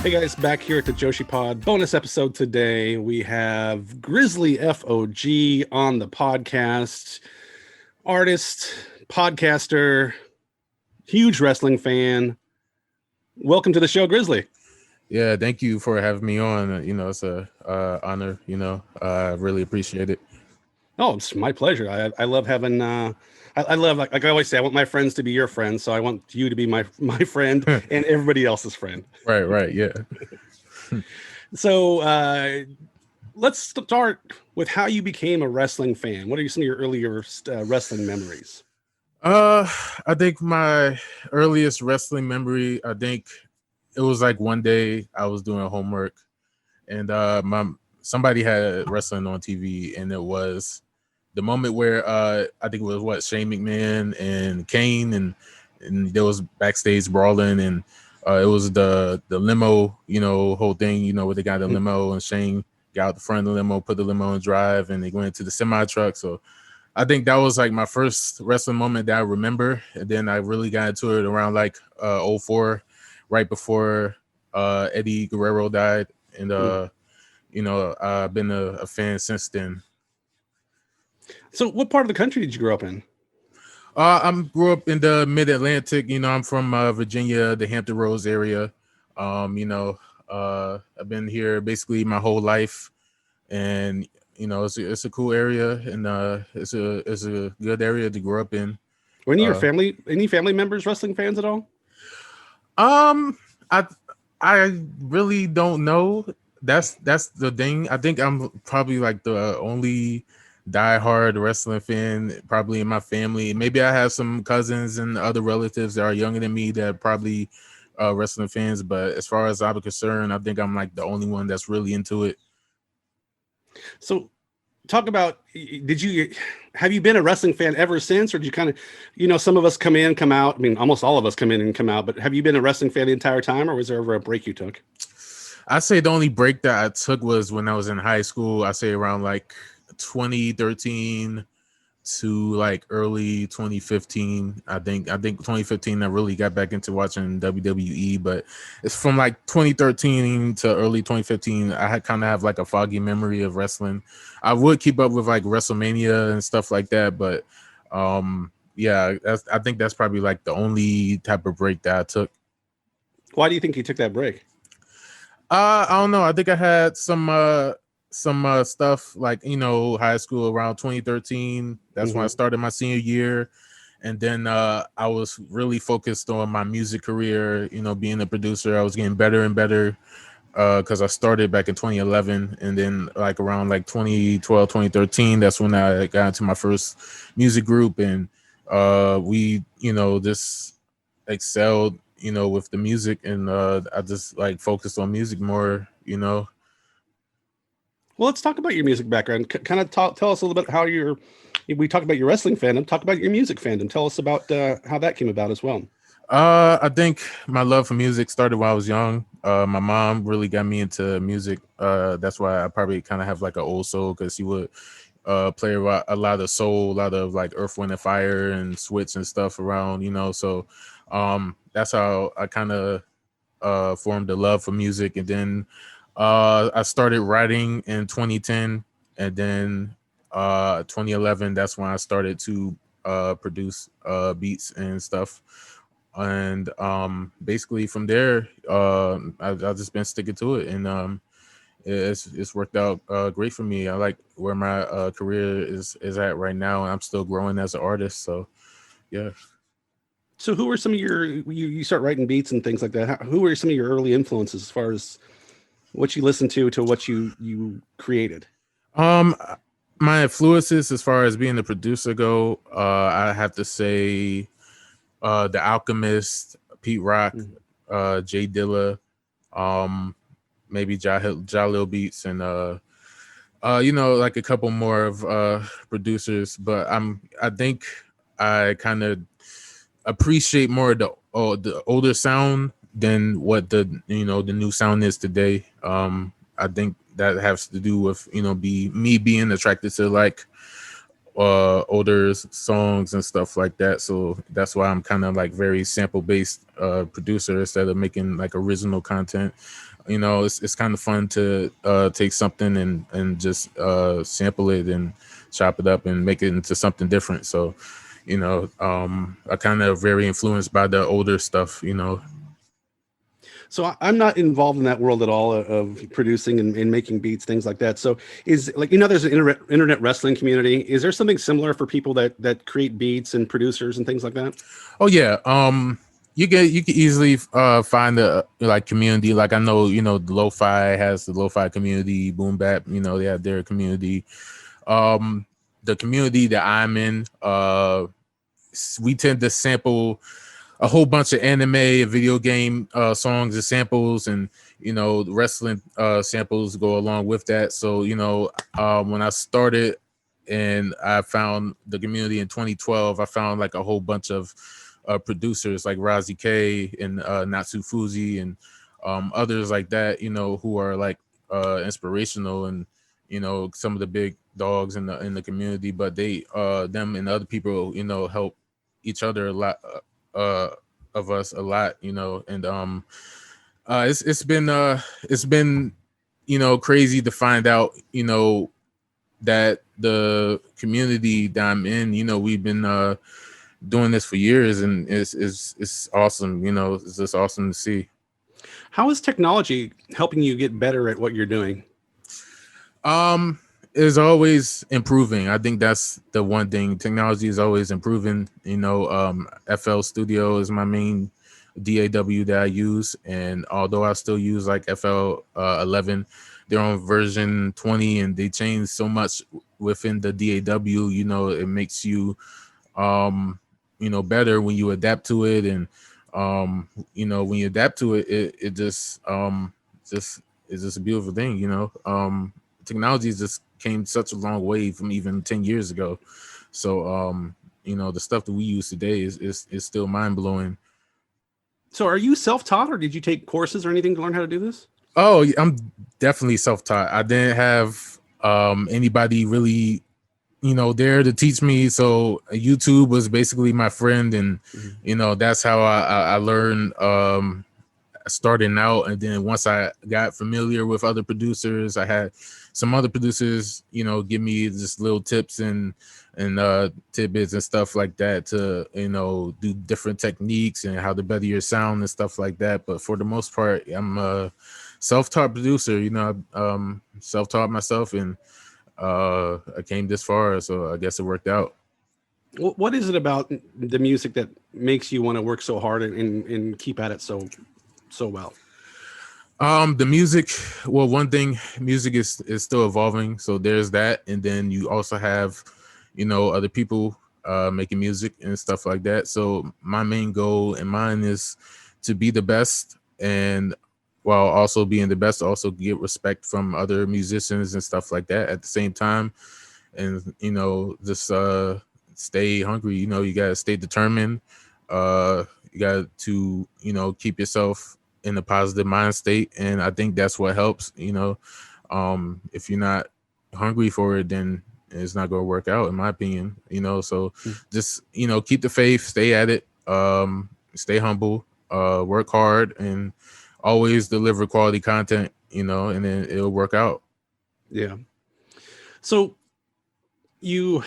Hey guys, back here at the Joshi Pod bonus episode today. We have Grizzly F.O.G on the podcast. Artist, podcaster, huge wrestling fan. Welcome to the show, Grizzly. Yeah, thank you for having me on. It's a honor. I really appreciate it. Oh, it's my pleasure. I love having. I love like I always say. I want my friends to be your friends, so I want you to be my friend and everybody else's friend. Right. Yeah. So let's start with how you became a wrestling fan. What are some of your earlier wrestling memories? I think my earliest wrestling memory, I think it was like one day I was doing homework and somebody had wrestling on TV, and it was the moment where I think it was Shane McMahon and Kane, and there was backstage brawling, and it was the limo, whole thing, where they got the limo and Shane got out the front of the limo, put the limo in drive, and they went into the semi truck. So I think that was like my first wrestling moment that I remember. And then I really got into it around like 04, right before Eddie Guerrero died. And, I've been a fan since then. So what part of the country did you grow up in? I grew up in the mid-Atlantic. I'm from Virginia, the Hampton Roads area. I've been here basically my whole life. And it's a cool area, and it's a good area to grow up in. Were any family members wrestling fans at all? I really don't know. That's the thing. I think I'm probably like the only diehard wrestling fan probably in my family. Maybe I have some cousins and other relatives that are younger than me that are probably wrestling fans, but as far as I'm concerned, I think I'm like the only one that's really into it. So talk about, have you been a wrestling fan ever since, or did you kind of, some of us come in, come out. I mean, almost all of us come in and come out, but have you been a wrestling fan the entire time, or was there ever a break you took? I say the only break that I took was when I was in high school. I say around like 2013 to like early 2015. I think 2015 I really got back into watching WWE, but it's from like 2013 to early 2015. I kind of have like a foggy memory of wrestling. I would keep up with like WrestleMania and stuff like that, but yeah, I think that's probably like the only type of break that I took. Why do you think you took that break? I don't know. I think I had some stuff like, high school around 2013. That's when I started my senior year. And then I was really focused on my music career, being a producer. I was getting better and better because I started back in 2011. And then like around like 2012, 2013, that's when I got into my first music group. And we, just excelled, with the music. And I just like focused on music more, Well, let's talk about your music background. Kind of tell us a little bit how we talked about your wrestling fandom, talk about your music fandom. Tell us about how that came about as well. I think my love for music started when I was young. My mom really got me into music. That's why I probably kind of have like an old soul, because she would play a lot of soul, a lot of like Earth, Wind and Fire and Switch and stuff around, so that's how I kind of formed a love for music. And then I started writing in 2010, and then 2011, that's when I started to produce beats and stuff. And basically from there, I've just been sticking to it, and it's worked out great for me. I like where my career is at right now, and I'm still growing as an artist. So yeah. So who were some of you start writing beats and things like that? Who were some of your early influences as far as what you listened to what you created? My influences as far as being a producer go, I have to say The Alchemist, Pete Rock, Jay Dilla, maybe Jalil Beats, and like a couple more of producers. But I think I kind of appreciate more the older sound than what the new sound is today. I think that has to do with me being attracted to like older songs and stuff like that. So that's why I'm kind of like very sample based producer instead of making like original content. you know, it's kind of fun to take something and just sample it and chop it up and make it into something different. So, you know, I kind of very influenced by the older stuff, you know. So I'm not involved in that world at all of producing and making beats, things like that. So is like, there's an internet wrestling community. Is there something similar for people that create beats and producers and things like that? Oh yeah. You can easily find a like community. Like I know, you know, the lo-fi has the lo-fi community, boom bap, you know, they have their community. The community that I'm in, we tend to sample a whole bunch of anime and video game songs and samples, and you know, wrestling samples go along with that. So you know, when I started and I found the community in 2012, I found like a whole bunch of producers like Razi K and Natsu Fuji and others like that, you know, who are like inspirational, and you know, some of the big dogs in the community. But they them and other people, you know, help each other a lot, of us a lot, you know. And it's been you know, crazy to find out, you know, that the community that I'm in, you know, we've been doing this for years, and it's awesome, you know. It's just awesome to see. How is technology helping you get better at what you're doing? Is always improving. I think that's the one thing. Technology is always improving. You know, FL Studio is my main DAW that I use, and although I still use like FL 11, they're on version 20, and they change so much within the DAW. You know, it makes you, you know, better when you adapt to it, and you know, when you adapt to it, it just is just a beautiful thing. You know, technology just came such a long way from even 10 years ago. So you know, the stuff that we use today is still mind-blowing. So are you self-taught, or did you take courses or anything to learn how to do this? Oh, I'm definitely self-taught. I didn't have anybody really, you know, there to teach me. So YouTube was basically my friend, and you know, that's how I learned starting out. And then once I got familiar with other producers, I had some other producers, you know, give me just little tips and tidbits and stuff like that to, you know, do different techniques and how to better your sound and stuff like that. But for the most part, I'm a self-taught producer. You know, self-taught myself, and I came this far, so I guess it worked out. What is it about the music that makes you want to work so hard and keep at it so well? The music, well, one thing, music is still evolving, so there's that. And then you also have, you know, other people making music and stuff like that. So my main goal and mine is to be the best, and while also being the best, also get respect from other musicians and stuff like that at the same time. And you know, just stay hungry. You know, you gotta stay determined. You got to, you know, keep yourself in a positive mind state, and I think that's what helps. You know, if you're not hungry for it, then it's not going to work out, in my opinion. You know, so just, you know, keep the faith, stay at it, stay humble, work hard, and always deliver quality content. You know, and then it'll work out. Yeah. So you're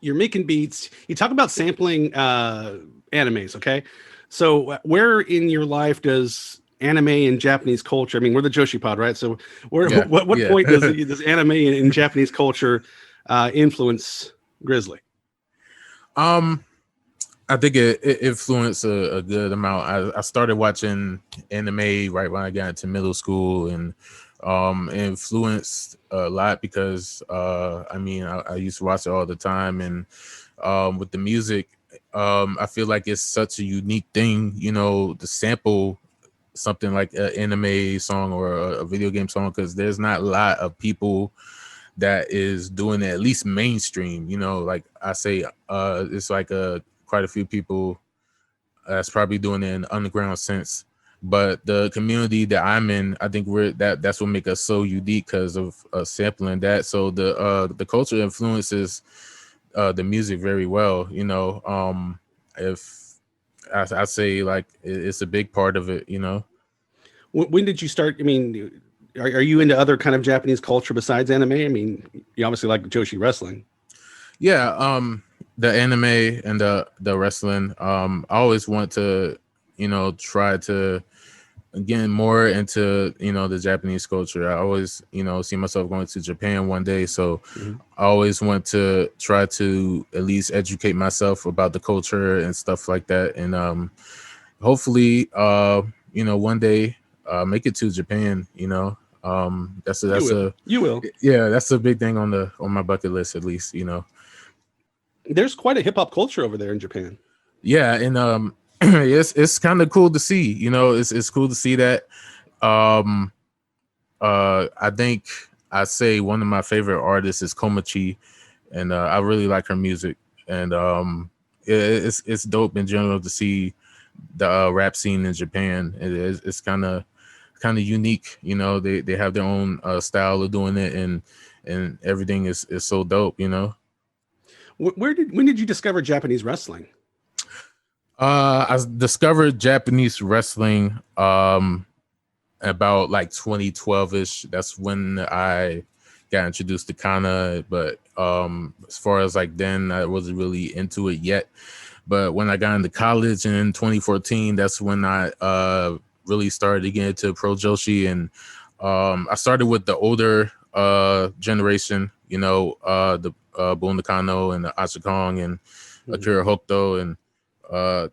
making beats. You talk about sampling animes, okay? So where in your life does anime and Japanese culture? I mean, we're the Joshi pod, right? So where Yeah, what yeah. point does anime and Japanese culture influence Grizzly? I think it influenced a good amount. I started watching anime right when I got into middle school, and it influenced a lot because I mean, I used to watch it all the time. And with the music, I feel like it's such a unique thing, you know, to sample something like an anime song or a video game song, because there's not a lot of people that is doing it, at least mainstream. You know, like I say, it's like quite a few people that's probably doing it in the underground sense. But the community that I'm in, I think that's what make us so unique, because of sampling that. So the culture influences the music very well. You know, if I say, like, it's a big part of it. You know. When did you start? I mean, are you into other kind of Japanese culture besides anime? I mean, you obviously like Joshi wrestling. Yeah, the anime and the wrestling. I always want to, try to get more into, the Japanese culture. I always, see myself going to Japan one day. So Mhm. I always want to try to at least educate myself about the culture and stuff like that. And hopefully, one day make it to Japan. That's a, You that's will. a You will. yeah, that's a big thing on my bucket list at least. There's quite a hip hop culture over there in Japan. Yeah, and it's kind of cool to see. It's cool to see that. Um, I think I say one of my favorite artists is Komachi, and I really like her music. And it's dope in general to see the rap scene in Japan. It's kind of unique. They have their own style of doing it, and everything is so dope. When did you discover Japanese wrestling? I discovered Japanese wrestling about like 2012ish. That's when I got introduced to Kana. But as far as like then, I wasn't really into it yet. But when I got into college in 2014, that's when I really started to get into Pro Joshi. And I started with the older generation, the Bundakano and the Achikong and Akira Hokuto and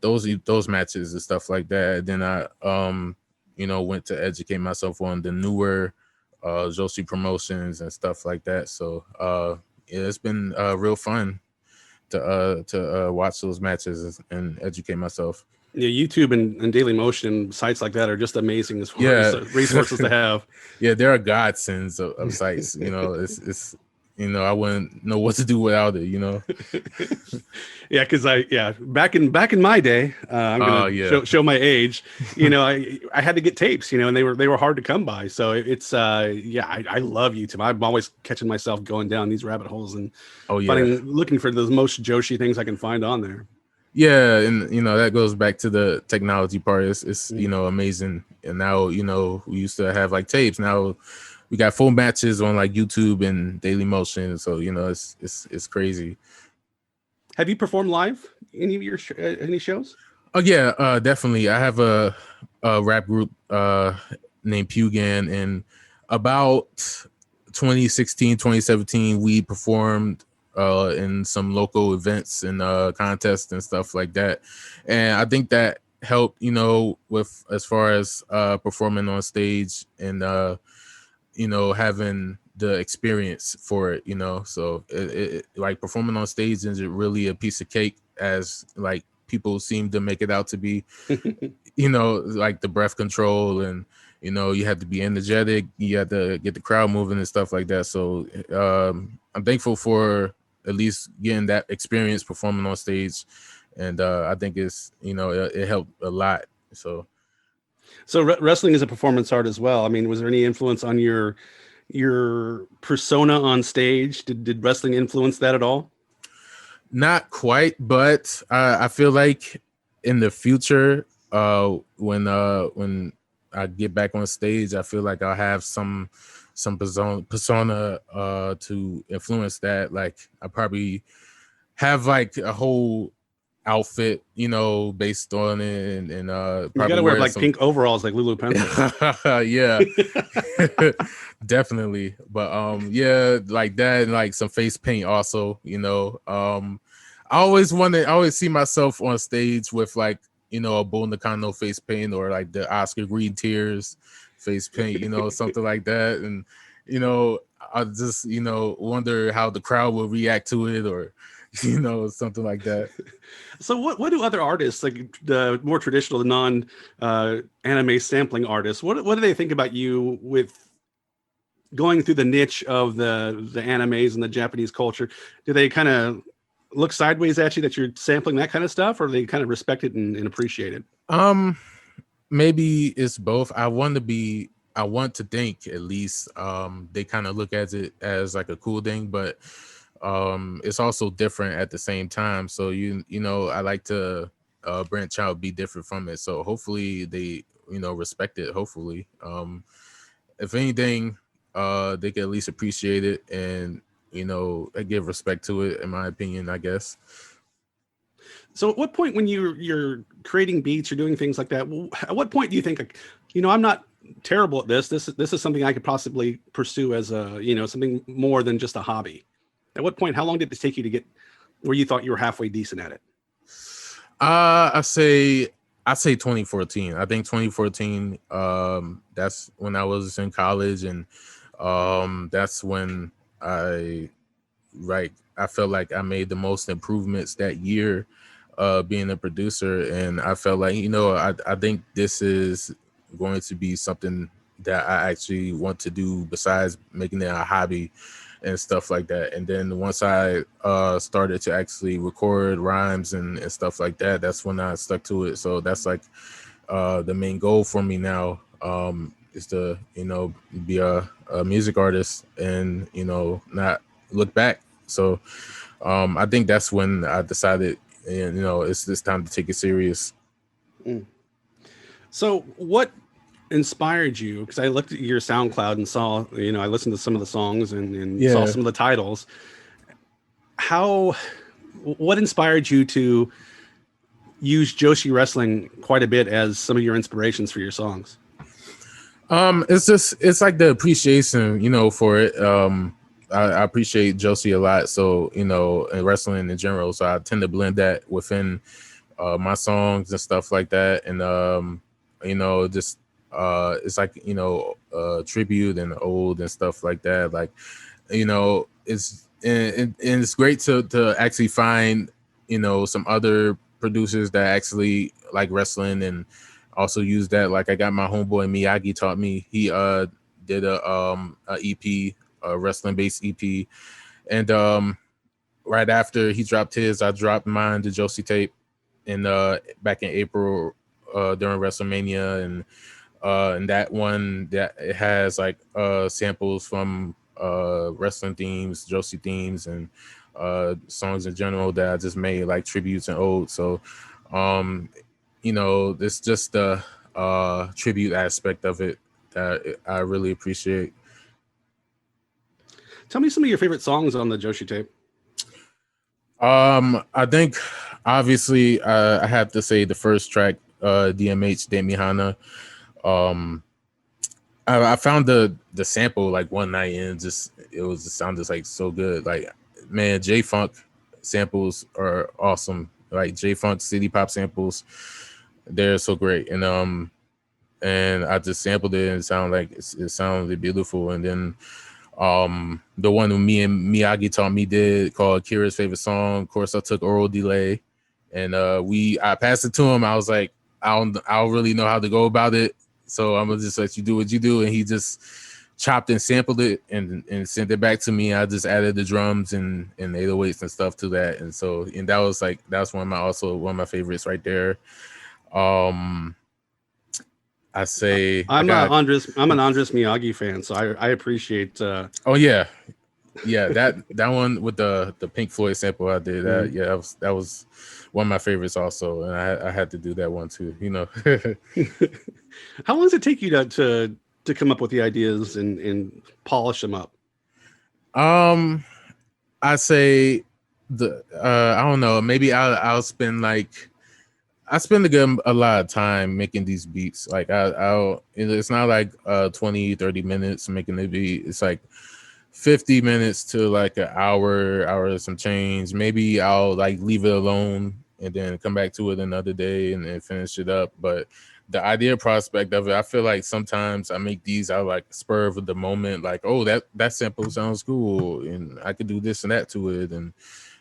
those matches and stuff like that. Then I went to educate myself on the newer Joshi promotions and stuff like that. So yeah, it's been real fun to watch those matches and educate myself. Yeah, YouTube and Daily Motion sites like that are just amazing as far as Yeah. resources to have. Yeah, there are godsends of sites. It's I wouldn't know what to do without it. Yeah, because back in my day, I'm Oh gonna yeah. show my age. I had to get tapes, and they were hard to come by. So it's I love YouTube. I'm always catching myself going down these rabbit holes and Oh yeah. looking for those most Joshi things I can find on there. Yeah, and that goes back to the technology part. It's amazing. And now we used to have like tapes. Now we got full matches on like YouTube and Daily Motion. So it's crazy. Have you performed live any of your any shows? Oh yeah, definitely. I have a rap group named Pugan, and about 2016, 2017, we performed in some local events and contests and stuff like that. And I think that helped, with as far as performing on stage and having the experience for it, so it like performing on stage is really a piece of cake, as like people seem to make it out to be. Like the breath control, and you have to be energetic, you have to get the crowd moving and stuff like that. So I'm thankful for at least getting that experience performing on stage, and I think it's it helped a lot. So wrestling is a performance art as well. I mean, was there any influence on your persona on stage? Did wrestling influence that at all? Not quite, but I feel like in the future, when I get back on stage, I feel like I'll have some persona to influence that. Like I probably have like a whole outfit, based on it, and You got probably to wear wear like some. pink overalls like Lulu Pencil. Yeah. Definitely. But yeah, like that, and like some face paint also, I always see myself on stage with like, a Bull Nakano face paint, or like the Oscar Green Tears face paint, something like that. And I just, wonder how the crowd will react to it, or something like that. So what do other artists, like the more traditional, the non anime sampling artists, what do they think about you with going through the niche of the animes and the Japanese culture? Do they kind of look sideways at you that you're sampling that kind of stuff, or do they kind of respect it and appreciate it? Maybe it's both. I want to think at least they kind of look at it as like a cool thing, but it's also different at the same time. So I like to branch out, be different from it. So hopefully they respect it. Hopefully, if anything, they can at least appreciate it and give respect to it. In my opinion, I guess. So at what point when you're creating beats, you're doing things like that, at what point do you think, like, I'm not terrible at this. This is something I could possibly pursue as a, something more than just a hobby. At what point, how long did it take you to get where you thought you were halfway decent at it? I say 2014. I think 2014. That's when I was in college, and that's when I felt like I made the most improvements that year, being a producer, and I felt like I think this is going to be something that I actually want to do besides making it a hobby and stuff like that. And then once I started to actually record rhymes and stuff like that, that's when I stuck to it. So that's like the main goal for me now, is to be a music artist and not look back. So I think that's when I decided it's time to take it serious. So what inspired you? Because I looked at your SoundCloud and saw, I listened to some of the songs and saw some of the titles. What inspired you to use Joshi wrestling quite a bit as some of your inspirations for your songs? It's like the appreciation, for it. I appreciate Joshi a lot. So, and wrestling in general. So I tend to blend that within my songs and stuff like that. And, just it's like, tribute and old and stuff like that. Like, it's and it's great to actually find, some other producers that actually like wrestling and also use that. Like I got my homeboy Miyagi taught me. He did a EP, a wrestling based EP, and right after he dropped his, I dropped mine, the Joshi tape, in back in April during WrestleMania, and that one that it has like samples from wrestling themes, Joshi themes, and songs in general that I just made like tributes and odes. So it's just the tribute aspect of it that I really appreciate. Tell me some of your favorite songs on the Joshi tape. I think obviously I have to say the first track, DMH De Mihana. I found the sample like one night and it sounded like so good. Like, man, J Funk samples are awesome. Like J Funk city pop samples, they're so great. And I just sampled it and it sounded beautiful. And then the one with me and Miyagi taught me did called Kira's favorite song. Of course, I took Oral Delay, and I passed it to him. I was like, I don't really know how to go about it, so I'm gonna just let you do what you do. And he just chopped and sampled it and sent it back to me. I just added the drums and 808s and stuff to that, and that was one of my favorites right there. I say I'm an Andres Miyagi fan, so I appreciate. Oh yeah, that one with the Pink Floyd sample I did. That was one of my favorites also, and I had to do that one too. How long does it take you to come up with the ideas and polish them up? I say I don't know. Maybe I'll spend a lot of time making these beats. Like it's not like 20, 30 minutes making the beat. It's like 50 minutes to like an hour some change. Maybe I'll like leave it alone and then come back to it another day and then finish it up. But the idea prospect of it, I feel like sometimes I make these out like spur of the moment, like, oh, that sample sounds cool and I could do this and that to it. And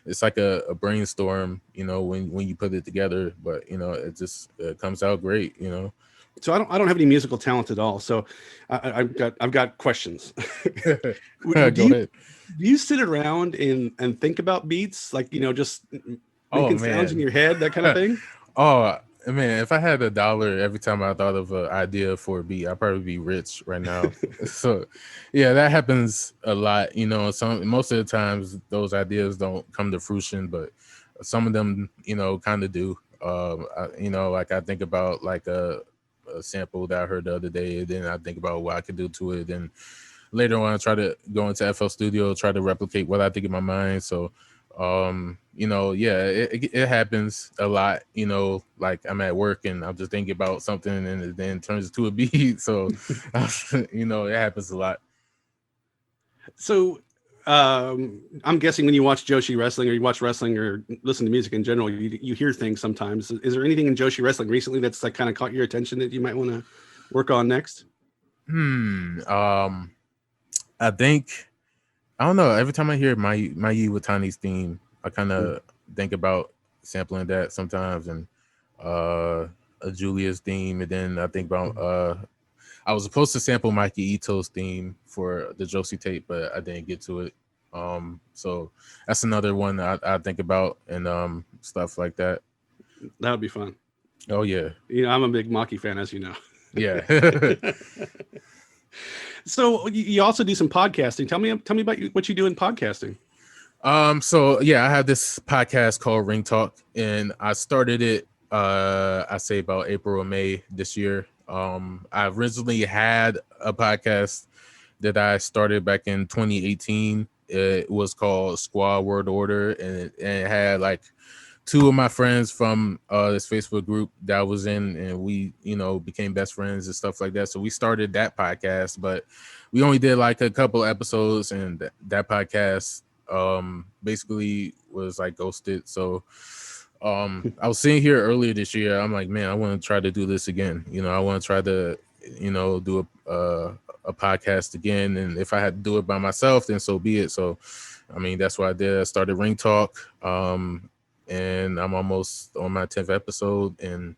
it's like a brainstorm, when you put it together, but it just comes out great, So I don't have any musical talent at all. So I've got questions. Go ahead. Do you sit around and think about beats, like just making sounds in your head, that kind of thing? Oh man, if I had $1 every time I thought of an idea for a beat, I'd probably be rich right now. So yeah, that happens a lot. Most of the times those ideas don't come to fruition, but some of them, kind of do. Like I think about like a a sample that I heard the other day, and then I think about what I could do to it. Then later on, I try to go into FL Studio, try to replicate what I think in my mind. So, it happens a lot. Like I'm at work and I'm just thinking about something, and it then turns into a beat. So, it happens a lot. So, I'm guessing when you watch Joshi wrestling, or you watch wrestling, or listen to music in general, you hear things sometimes. Is there anything in Joshi wrestling recently that's like kind of caught your attention that you might want to work on next? I think I don't know. Every time I hear my Watani's theme, I kind of think about sampling that sometimes, and a Julia's theme, and then I think about I was supposed to sample Mikey Ito's theme for the Josie tape, but I didn't get to it. So that's another one I think about, and stuff like that. That would be fun. Oh yeah, I'm a big Maki fan, as you know. Yeah. So you also do some podcasting. Tell me about what you do in podcasting. So yeah, I have this podcast called Ring Talk, and I started it I say about April or May this year. I originally had a podcast that I started back in 2018. It was called Squad World Order, and it had like two of my friends from this Facebook group that I was in, and we, became best friends and stuff like that. So we started that podcast, but we only did like a couple episodes, and that podcast basically was like ghosted. So I was sitting here earlier this year. I'm like, man, I want to try to do this again. I want to try to, do a podcast again. And if I had to do it by myself, then so be it. So, I mean, that's what I did. I started Ring Talk. And I'm almost on my 10th episode, and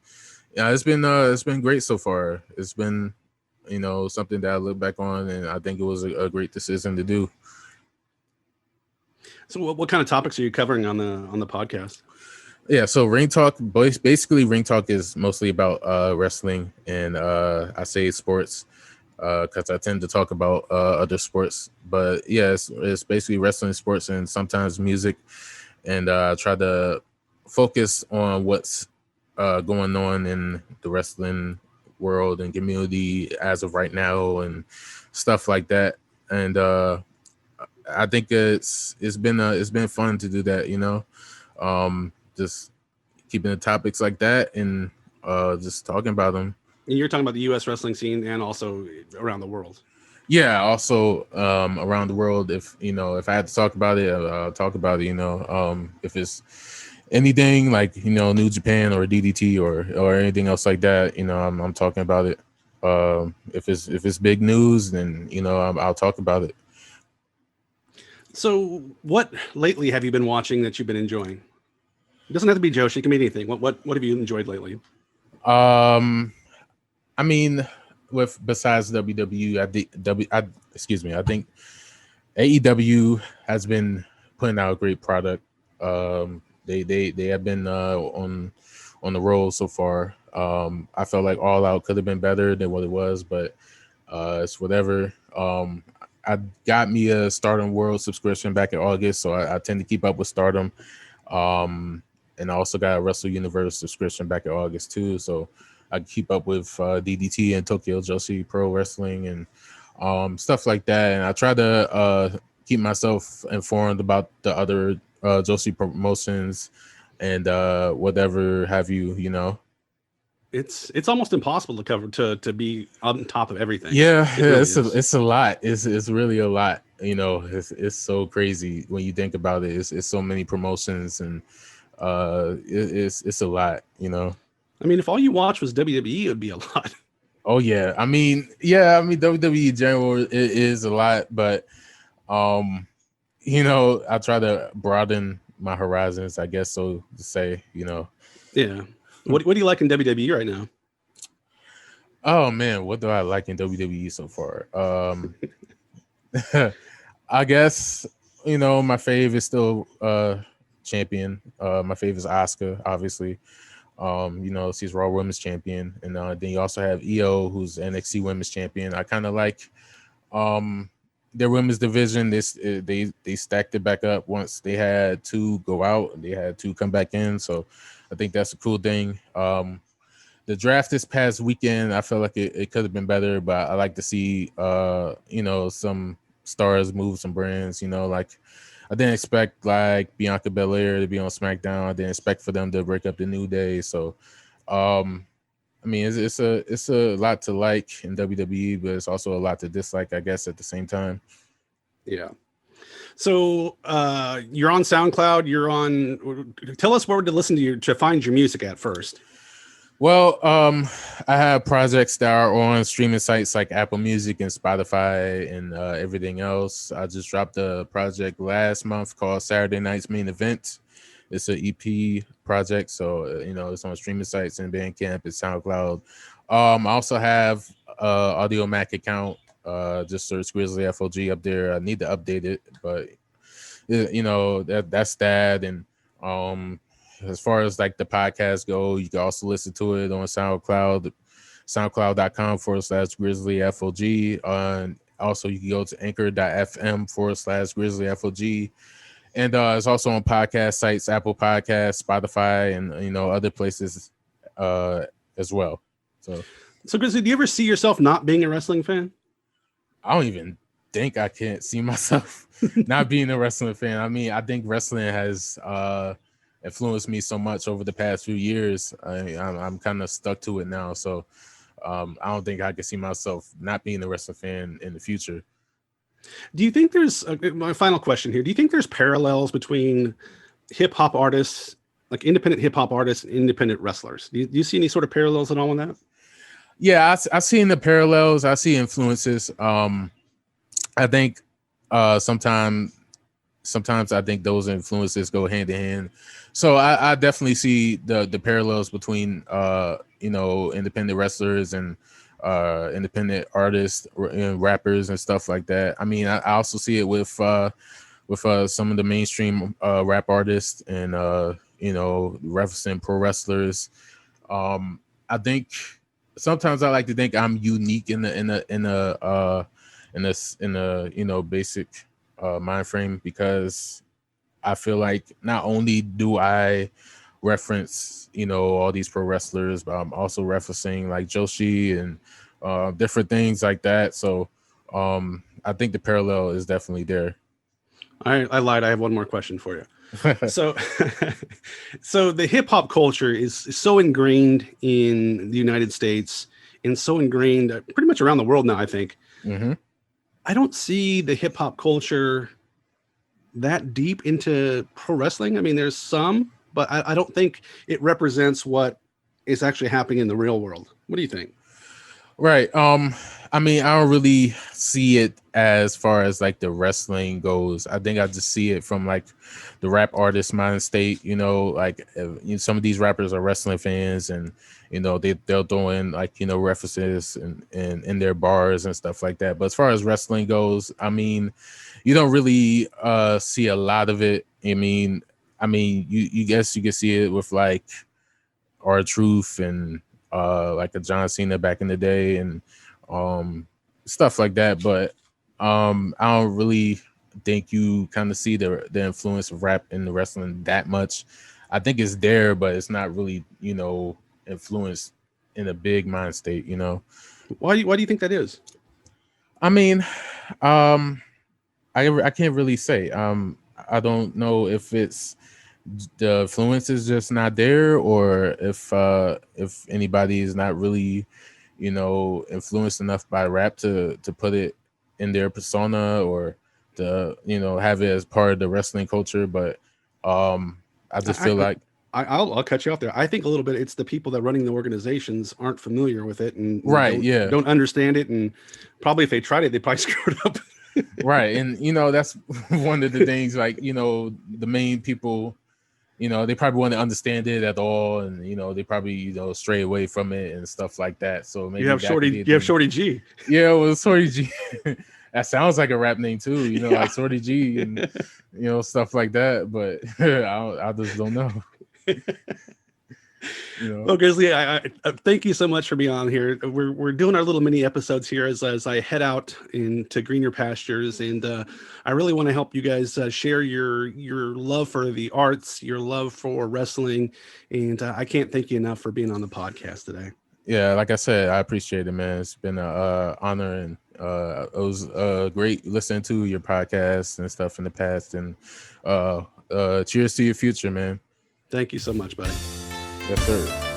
it's been great so far. It's been, something that I look back on, and I think it was a great decision to do. So what kind of topics are you covering on the podcast? Yeah, so Ring Talk, basically Ring Talk is mostly about wrestling, and I say sports because I tend to talk about other sports. But yeah, it's basically wrestling, sports, and sometimes music. And try to focus on what's going on in the wrestling world and community as of right now and stuff like that. And I think it's been fun to do that, just keeping the topics like that and just talking about them. And you're talking about the U.S. wrestling scene and also around the world. Yeah, also around the world. If I had to talk about it, I'll talk about it. If it's anything like New Japan or DDT or anything else like that, I'm talking about it. If it's big news, then I'll talk about it. So, what lately have you been watching that you've been enjoying? It doesn't have to be Joshi. It can be anything. What have you enjoyed lately? I mean, besides WWE, I think AEW has been putting out a great product. They have been on the roll so far. I felt like All Out could have been better than what it was, but it's whatever. I got me a Stardom World subscription back in August, so I tend to keep up with Stardom. And I also got a Wrestle Universe subscription back in August too, so I keep up with DDT and Tokyo Joshi Pro Wrestling and stuff like that. And I try to keep myself informed about the other Joshi promotions and whatever have you. It's almost impossible to cover to be on top of everything. Yeah, it's a lot. It's really a lot. It's so crazy when you think about it. It's so many promotions and it's a lot. I mean, if all you watch was WWE, it would be a lot. Oh yeah, I mean WWE in general it is a lot, but I try to broaden my horizons, I guess so to say. Yeah. What do you like in WWE right now? Oh man, what do I like in WWE so far? I guess my fave is still champion. My fave is Asuka, obviously. She's Raw Women's Champion, and then you also have EO, who's NXT Women's Champion. I kind of like their women's division. They stacked it back up once they had two go out and they had two come back in. So I think that's a cool thing. the draft this past weekend, I felt like it could have been better, but I like to see some stars move some brands. Like I didn't expect like Bianca Belair to be on SmackDown. I didn't expect for them to break up the New Day. So I mean, it's a lot to like in WWE, but it's also a lot to dislike, I guess, at the same time. Yeah. So you're on SoundCloud. Tell us where to listen to find your music at first. Well, I have projects that are on streaming sites like Apple Music and Spotify and everything else. I just dropped a project last month called Saturday Night's Main Event. It's an EP project, so it's on streaming sites and Bandcamp and SoundCloud. I also have Audio Mac account. Just search Grizzly F.O.G up there. I need to update it, but that's that. And as far as like the podcast go, you can also listen to it on SoundCloud, soundcloud.com/Grizzly F.O.G. And also you can go to anchor.fm/Grizzly F.O.G. And it's also on podcast sites, Apple Podcasts, Spotify, and other places as well. So Grizzly, do you ever see yourself not being a wrestling fan? I don't even think I can't see myself not being a wrestling fan. I mean, I think wrestling has influenced me so much over the past few years. I'm kind of stuck to it now. So I don't think I can see myself not being a wrestling fan in the future. Do you think there's my final question here? Do you think there's parallels between hip hop artists, like independent hip hop artists, and independent wrestlers? Do you see any sort of parallels at all in that? Yeah, I see the parallels. I see influences. I think sometimes I think those influences go hand in hand. So I definitely see the parallels between independent wrestlers and independent artists and rappers and stuff like that. I mean, I also see it with some of the mainstream rap artists and referencing pro wrestlers. I think sometimes I like to think I'm unique in a basic mind frame, because I feel like not only do I reference all these pro wrestlers, but I'm also referencing like Joshi and different things like that. So I think the parallel is definitely there. I lied. I have one more question for you. So the hip hop culture is so ingrained in the United States and so ingrained pretty much around the world now, I think. Mm-hmm. I don't see the hip hop culture that deep into pro wrestling. I mean, there's some, but I don't think it represents what is actually happening in the real world. What do you think? Right. I mean, I don't really see it as far as like the wrestling goes. I think I just see it from like the rap artist mind state. Like some of these rappers are wrestling fans, and they'll throw in like references and in their bars and stuff like that. But as far as wrestling goes, I mean, you don't really see a lot of it. I mean, you guess you can see it with like R-Truth and like a John Cena back in the day and stuff like that. But I don't really think you kind of see the influence of rap in the wrestling that much. I think it's there, but it's not really influenced in a big mind state. Why do you think that is? I mean, I can't really say. I don't know if it's the influence is just not there, or if anybody is not really influenced enough by rap to put it in their persona, or to have it as part of the wrestling culture. But I just feel like I'll cut you off there. I think a little bit it's the people that running the organizations aren't familiar with it and don't understand it, and probably if they tried it, they probably screwed up. Right. And that's one of the things, like the main people, they probably want to understand it at all, and they probably stray away from it and stuff like that. So maybe you have Shorty G. Yeah, well, Shorty G. That sounds like a rap name too, like Shorty G and stuff like that. But I just don't know. Well, Grizzly, I thank you so much for being on here. We're doing our little mini episodes here as I head out into greener pastures, and I really want to help you guys share your love for the arts, your love for wrestling, and I can't thank you enough for being on the podcast today. Yeah, like I said, I appreciate it, man. It's been an honor, and it was great listening to your podcast and stuff in the past. And cheers to your future, man. Thank you so much, buddy. Yes, sir.